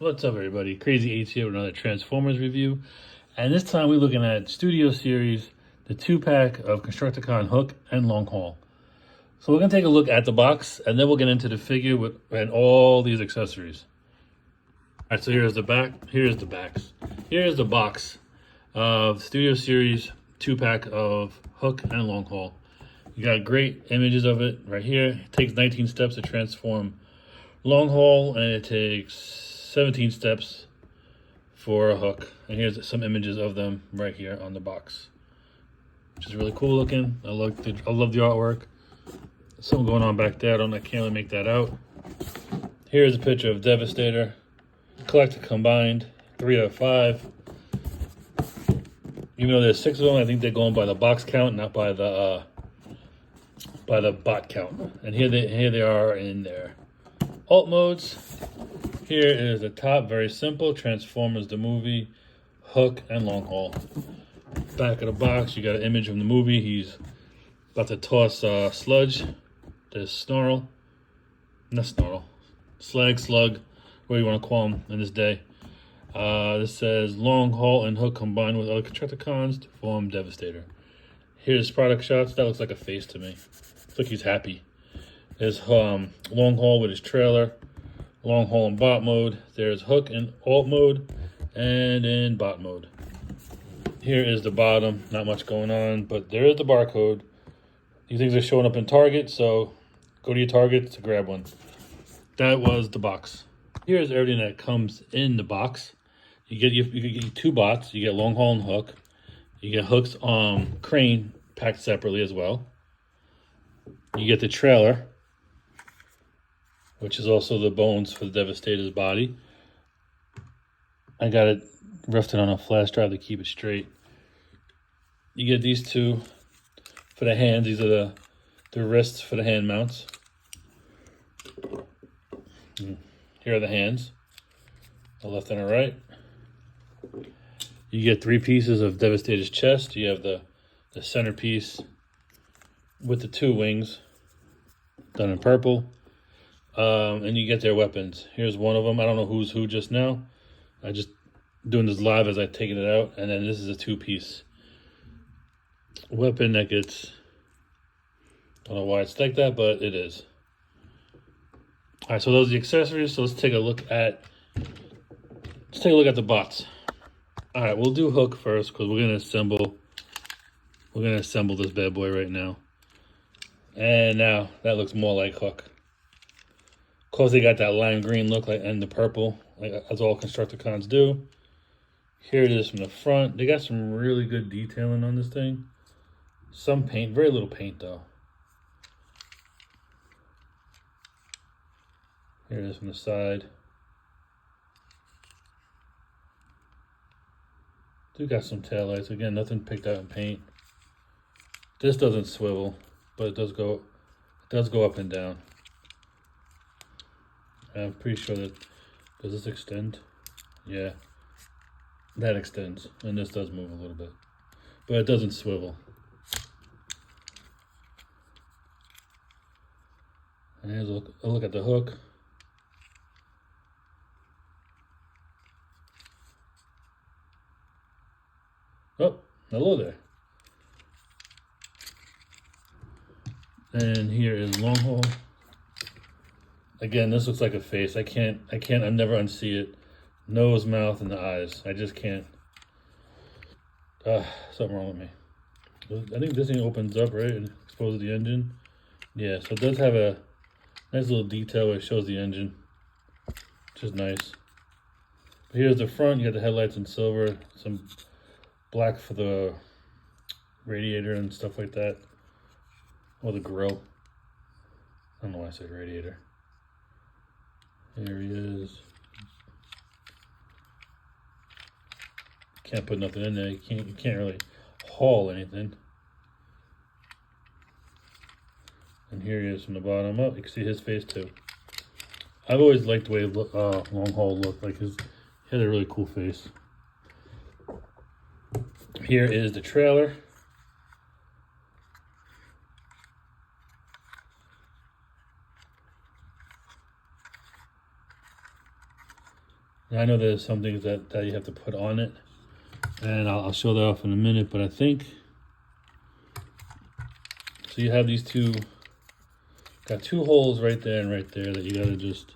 What's up, everybody? Crazy 8 here with another Transformers review. And this time we're looking at Studio Series, the 2-pack of Constructicon Hook and Long Haul. So we're going to take a look at the box, and then we'll get into the figure and all these accessories. All right, so here's the back. Here's the backs. Here's the box of Studio Series 2-pack of Hook and Long Haul. You got great images of it right here. It takes 19 steps to transform Long Haul, and it takes 17 steps for a Hook. And here's some images of them right here on the box, which is really cool looking. I love the artwork. There's something going on back there. I can't really make that out. Here's a picture of Devastator. Collected combined, 3 out of 5. Even though there's 6 of them, I think they're going by the box count, not by the bot count. And here they are in their alt modes. Here is the top, very simple, Transformers the movie, Hook and Long Haul. Back of the box, you got an image from the movie. He's about to toss Sludge, this Snarl, not Snarl, Slag, Slug, what do you want to call him in this day. This says Long Haul and Hook combined with other Constructicons to form Devastator. Here's product shots. That looks like a face to me. Looks like he's happy. There's Long Haul with his trailer. Long Haul in bot mode. There's Hook in alt mode and in bot mode. Here is the bottom. Not much going on, but there is the barcode. These things are showing up in Target, so go to your Target to grab one. That was the box. Here's everything that comes in the box. You get 2 bots. You get Long Haul and Hook. You get Hook's crane packed separately as well. You get the trailer, which is also the bones for the Devastator's body. I got it rested on a flash drive to keep it straight. You get these 2 for the hands. These are the wrists for the hand mounts. Here are the hands, the left and the right. You get 3 pieces of Devastator's chest. You have the centerpiece with the 2 wings done in purple. And you get their weapons. Here's one of them. I don't know who's who just now. I just doing this live as I taking it out. And then this is a 2-piece weapon that gets, I don't know why it's like that, but it is. All right, so those are the accessories. So let's take a look at the bots. All right, we'll do Hook first because we're gonna assemble this bad boy right now. And now that looks more like Hook. Of course, they got that lime green look and the purple, as all Constructicons do. Here it is from the front. They got some really good detailing on this thing. Some paint, very little paint though. Here it is from the side. Do got some taillights. Again, nothing picked out in paint. This doesn't swivel, but it does go up and down. I'm pretty sure that, does this extend? Yeah, that extends, and this does move a little bit, but it doesn't swivel. And here's a look at the Hook. Oh, hello there. And here is Long Haul. Again, this looks like a face. I'll never unsee it. Nose, mouth, and the eyes. I just can't. Something wrong with me. I think this thing opens up, right, and exposes the engine. Yeah, so it does have a nice little detail where it shows the engine, which is nice. But here's the front. You got the headlights in silver, some black for the radiator and stuff like that, or the grill. I don't know why I said radiator. Here he is. Can't put nothing in there. You can't really haul anything. And here he is from the bottom up. You can see his face too. I've always liked the way Long Haul looked. Like he had a really cool face. Here is the trailer. And I know there's some things that you have to put on it, and I'll show that off in a minute, but I think, so you have these got two holes right there and right there that you gotta just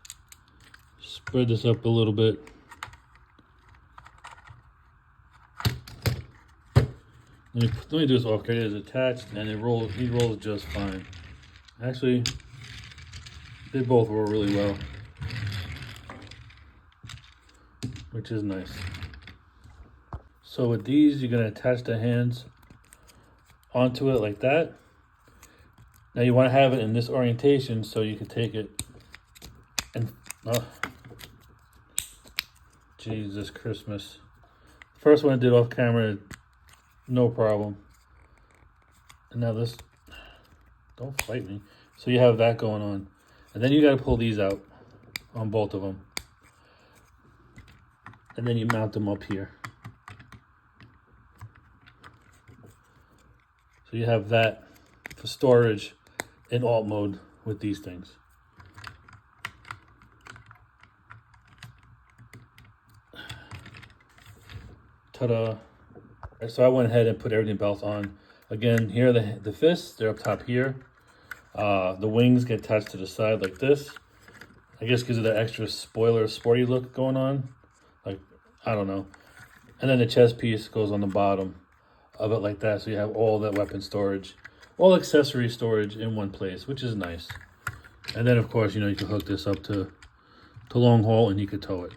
spread this up a little bit. Let me do this off. Okay, it is attached and he rolls just fine. Actually, they both roll really well, which is nice. So with these, you're gonna attach the hands onto it like that. Now you want to have it in this orientation so you can take it and, oh, Jesus Christmas. First one I did off camera, no problem. And now this, don't fight me. So you have that going on. And then you got to pull these out on both of them. And then you mount them up here. So you have that for storage in alt mode with these things. Ta-da. Right, so I went ahead and put everything else on. Again, here are the fists, they're up top here. The wings get attached to the side like this. I guess because of the extra spoiler sporty look going on. Like, I don't know. And then the chest piece goes on the bottom of it like that. So you have all that weapon storage, all accessory storage in one place, which is nice. And then of course, you can hook this up to long haul and you could tow it.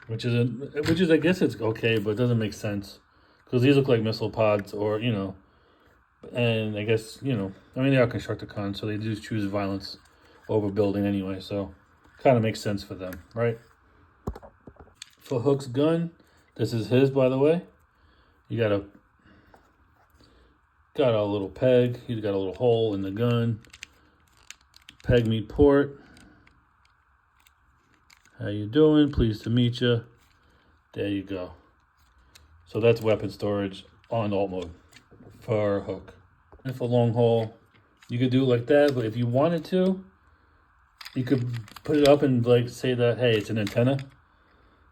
Which is I guess it's okay, but it doesn't make sense. Because these look like missile pods or, and I guess, I mean, they are Constructicons, so they do choose violence over building anyway, so kind of makes sense for them, right? For Hook's gun, this is his, by the way. You got a little peg. He's got a little hole in the gun. Peg meet port. How you doing? Pleased to meet you. There you go. So that's weapon storage on alt mode for Hook. And for long haul, you could do it like that, but if you wanted to, you could put it up and like say that, hey, it's an antenna,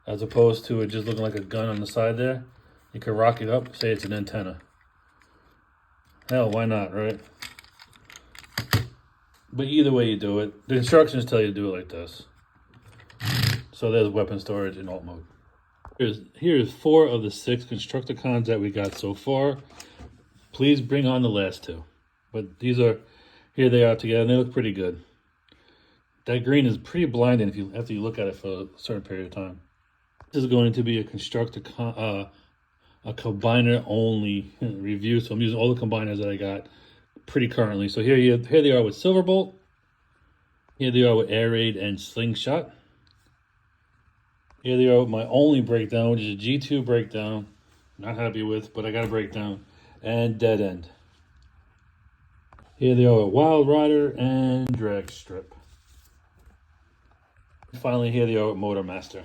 as opposed to it just looking like a gun on the side there. You could rock it up, say it's an antenna. Hell, why not, right? But either way you do it, the instructions tell you to do it like this. So there's weapon storage in alt mode. Here's 4 of the 6 Constructicons that we got so far. Please bring on the last 2. But here they are together, and they look pretty good. That green is pretty blinding after you look at it for a certain period of time. This is going to be a Constructicon, a combiner only review. So I'm using all the combiners that I got pretty currently. So here they are with Silverbolt. Here they are with Air Raid and Slingshot. Here they are with my only breakdown, which is a G2 breakdown. Not happy with, but I got a breakdown. And Dead End. Here they are with Wild Rider and Drag Strip. Finally, here they are with Motor Master.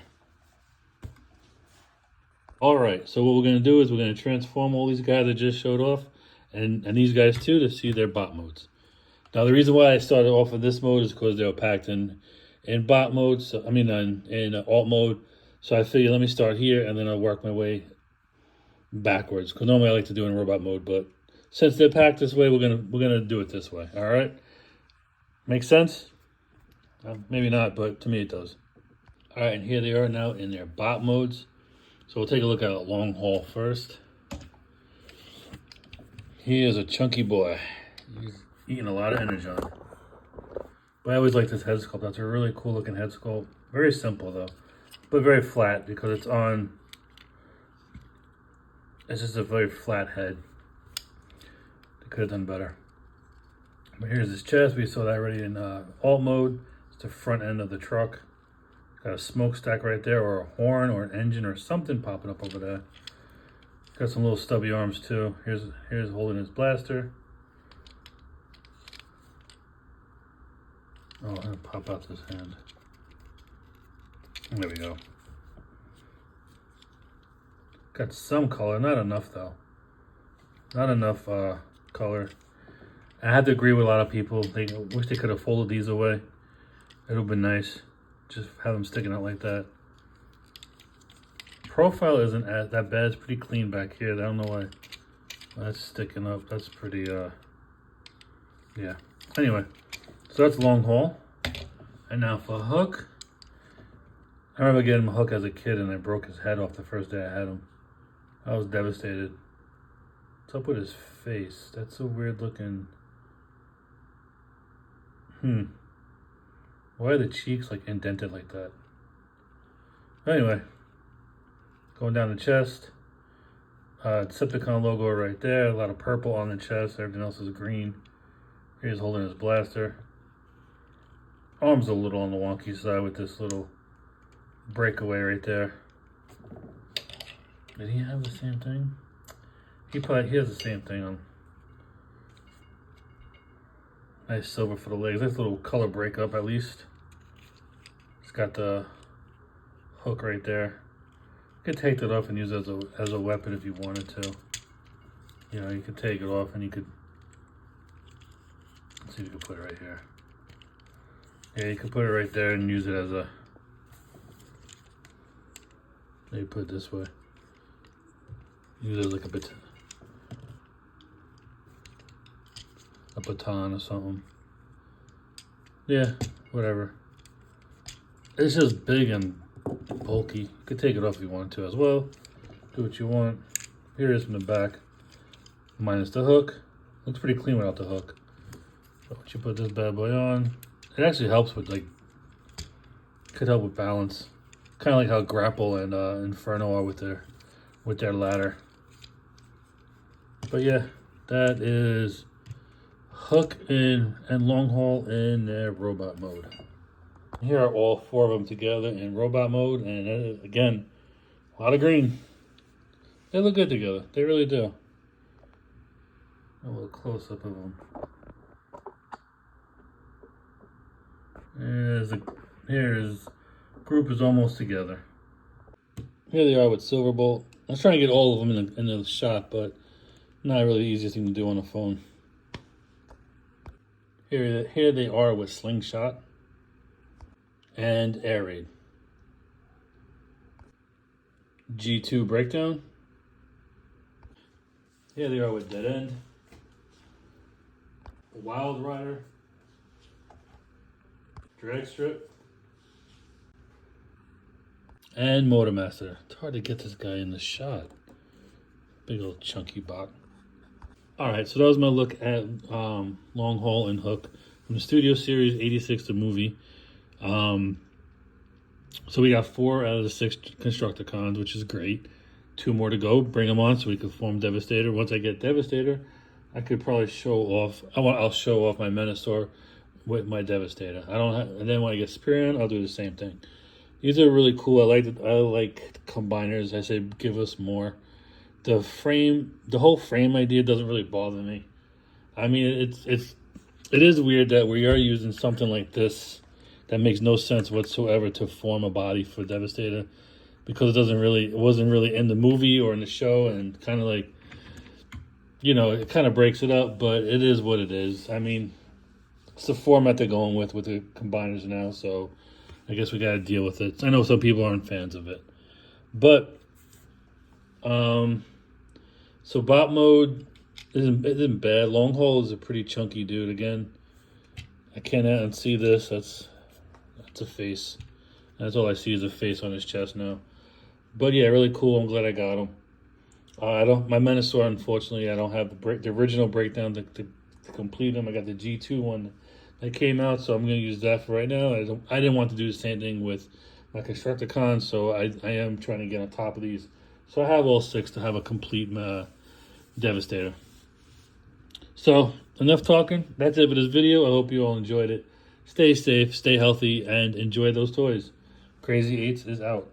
Alright, so what we're going to do is we're going to transform all these guys I just showed off, and these guys too, to see their bot modes. Now the reason why I started off with this mode is because they were packed in bot mode, so, in alt mode. So I figured let me start here and then I'll work my way backwards. Because normally I like to do it in robot mode, but since they're packed this way, we're gonna do it this way. All right, make sense? Maybe not, but to me it does. All right, and here they are now in their bot modes. So we'll take a look at a long haul first. He is a chunky boy. He's eating a lot of energon. But I always like this head sculpt. That's a really cool looking head sculpt. Very simple though, but very flat because it's just a very flat head. They could have done better. But here's his chest. We saw that already in alt mode. It's the front end of the truck. Got a smokestack right there, or a horn, or an engine, or something popping up over there. Got some little stubby arms too. Here's holding his blaster. Oh, I'm gonna pop out this hand. There we go. Got some color, not enough though. Not enough color. I had to agree with a lot of people. They wish they could have folded these away. It would have been nice. Just have them sticking out like that. profile isn't that bad. It's pretty clean back here. I don't know why that's sticking up. That's pretty, yeah. Anyway, so that's long haul. And now for hook. I remember getting a hook as a kid and I broke his head off the first day I had him. I was devastated. What's up with his face? That's a weird looking. Why are the cheeks like indented like that? Anyway, going down the chest. Constructicon logo right there. A lot of purple on the chest. Everything else is green. Here's holding his blaster. Arm's a little on the wonky side with this little breakaway right there. Did he have the same thing? He has the same thing on. Nice silver for the legs. Nice little color breakup at least. It's got the hook right there. You could take that off and use it as a weapon if you wanted to. You know, you could take it off and you could. Let's see if you can put it right here. Yeah, you could put it right there and use it as a. Maybe put it this way. Use it as like a baton or something. Yeah, whatever. It's just big and bulky. You could take it off if you want to as well. Do what you want. Here it is from the back. Minus the hook. Looks pretty clean without the hook. So once you put this bad boy on, it actually helps with like, could help with balance. Kind of like how Grapple and Inferno are with their ladder. But yeah, that is hook and long haul in their robot mode. Here are all 4 of them together in robot mode, and again, a lot of green. They look good together. They really do. A little close up of them. Here's group is almost together. Here they are with Silverbolt. I was trying to get all of them in the shot, but not really the easiest thing to do on a phone. Here they are with Slingshot and Air Raid. G2 Breakdown. Here they are with Dead End. Wild Rider. Drag Strip. And Motormaster. It's hard to get this guy in the shot. Big old chunky bot. Alright, so that was my look at Long Haul and Hook from the Studio Series 86, the movie. So we got 4 out of the 6 Constructicons, which is great. 2 more to go. Bring them on so we can form Devastator. Once I get Devastator, I could probably show off. I'll show off my Menasor with my Devastator. And then when I get Superion, I'll do the same thing. These are really cool. I like combiners. I say give us more. The whole frame idea doesn't really bother me. I mean, it is weird that we are using something like this that makes no sense whatsoever to form a body for Devastator, because it wasn't really in the movie or in the show, and kind of like, you know, it kind of breaks it up, but it is what it is. I mean, it's the format they're going with the combiners now, so I guess we got to deal with it. I know some people aren't fans of it, but so bot mode isn't bad. Long Haul is a pretty chunky dude. Again, I can't unsee this. That's a face. That's all I see is a face on his chest now. But yeah, really cool. I'm glad I got him. My Menasor, unfortunately, I don't have the original breakdown to complete them. I got the G2 one that came out, so I'm going to use that for right now. I didn't want to do the same thing with my Constructicons, so I am trying to get on top of these. So I have all 6 to have a complete Devastator. So, enough talking. That's it for this video. I hope you all enjoyed it. Stay safe, stay healthy, and enjoy those toys. Crazy 8s is out.